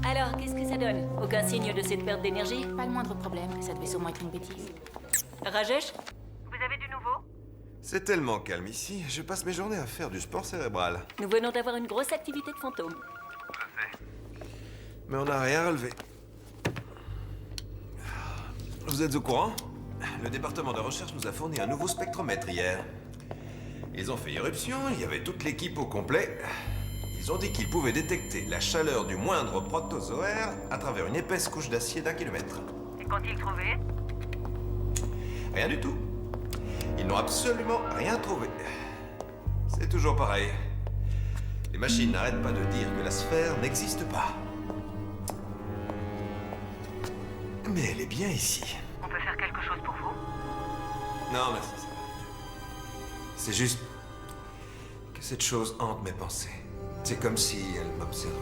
Alors, qu'est-ce que ça donne? Aucun signe de cette perte d'énergie? Pas le moindre problème, ça devait sûrement être une bêtise. Rajesh? Vous avez du nouveau? C'est tellement calme ici, je passe mes journées à faire du sport cérébral. Nous venons d'avoir une grosse activité de fantôme. Mais on n'a rien relevé. Vous êtes au courant? Le département de recherche nous a fourni un nouveau spectromètre hier. Ils ont fait irruption, il y avait toute l'équipe au complet. Ils ont dit qu'ils pouvaient détecter la chaleur du moindre protozoaire à travers une épaisse couche d'acier d'1 kilomètre. Et qu'ont-ils trouvé? Rien du tout. Ils n'ont absolument rien trouvé. C'est toujours pareil. Les machines n'arrêtent pas de dire que la sphère n'existe pas. Mais elle est bien ici. On peut faire quelque chose pour vous? Non, merci. C'est juste que cette chose hante mes pensées. C'est comme si elle m'observait.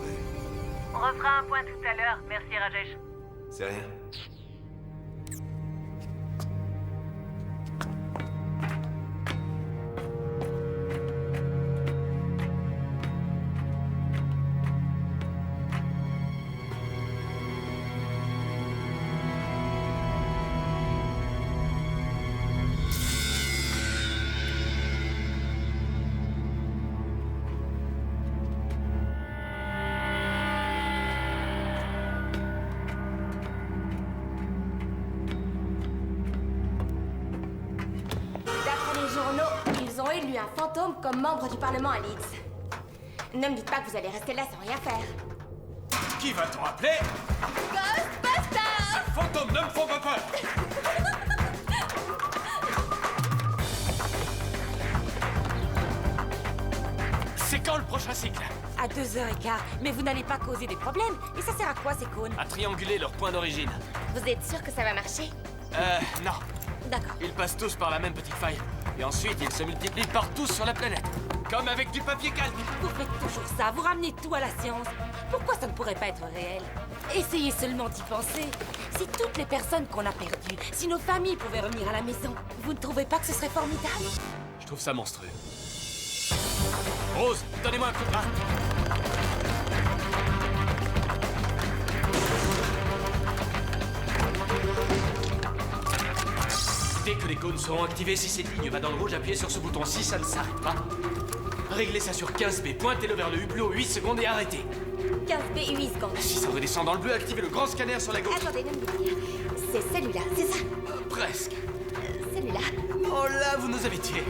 On refera un point tout à l'heure. Merci, Rajesh. C'est rien. D'après les journaux, ils ont élu un fantôme comme membre du Parlement à Leeds. Ne me dites pas que vous allez rester là sans rien faire. Qui va-t-on appeler? Ghostbusters! Fantômes ne me font pas peur! C'est quand le prochain cycle? À 2h15, mais vous n'allez pas causer des problèmes. Et ça sert à quoi ces cônes? À trianguler leur point d'origine. Vous êtes sûr que ça va marcher? Non. D'accord. Ils passent tous par la même petite faille. Et ensuite, ils se multiplient partout sur la planète. Comme avec du papier calque. Vous faites toujours ça, vous ramenez tout à la science. Pourquoi ça ne pourrait pas être réel? Essayez seulement d'y penser. Si toutes les personnes qu'on a perdues, si nos familles pouvaient revenir à la maison, vous ne trouvez pas que ce serait formidable? Je trouve ça monstrueux. Rose, donnez-moi un coup de bras. Dès que les cônes seront activés, si cette ligne va dans le rouge, appuyez sur ce bouton. Si ça ne s'arrête pas, réglez ça sur 15B, pointez-le vers le hublot 8 secondes et arrêtez. 15B, 8 secondes. Si ça redescend dans le bleu, activez le grand scanner sur la gauche. Attendez, ne me dites rien. C'est celui-là, c'est ça. Presque. Celui-là. Oh là, vous nous avez tués.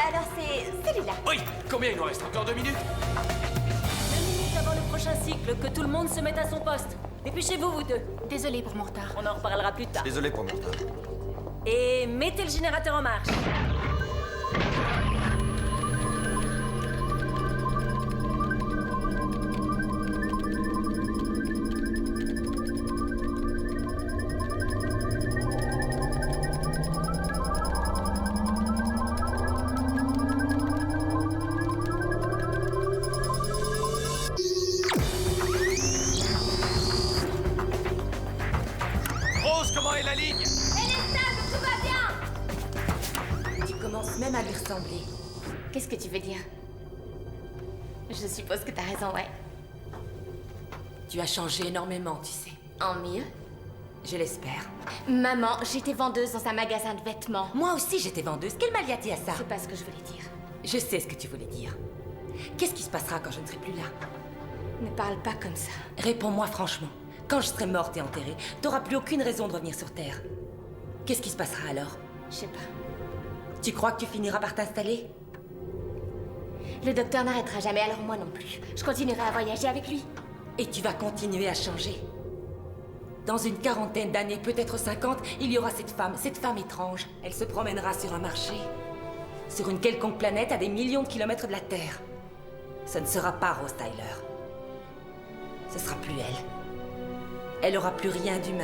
Alors c'est celui-là. Oui, combien il nous reste? Encore 2 minutes? 2 minutes avant le prochain cycle, que tout le monde se mette à son poste. Dépêchez-vous, vous deux. Désolée pour mon retard. On en reparlera plus tard. Désolé pour mon retard. Et mettez le générateur en marche. Rose, comment est la ligne? Elle est stable, tout va bien. Tu commences même à lui ressembler. Qu'est-ce que tu veux dire? Je suppose que t'as raison, ouais. Tu as changé énormément, tu sais. En mieux? Je l'espère. Maman, j'étais vendeuse dans un magasin de vêtements. Moi aussi, j'étais vendeuse. Quel mal y a-t-il à ça? C'est pas ce que je voulais dire. Je sais ce que tu voulais dire. Qu'est-ce qui se passera quand je ne serai plus là? Ne parle pas comme ça. Réponds-moi franchement. Quand je serai morte et enterrée, t'auras plus aucune raison de revenir sur Terre. Qu'est-ce qui se passera alors? Je sais pas. Tu crois que tu finiras par t'installer? Le docteur n'arrêtera jamais, alors moi non plus. Je continuerai à voyager avec lui. Et tu vas continuer à changer. Dans une quarantaine d'années, peut-être 50, il y aura cette femme étrange. Elle se promènera sur un marché, sur une quelconque planète à des millions de kilomètres de la Terre. Ce ne sera pas Rose Tyler. Ce sera plus elle. Elle aura plus rien d'humain.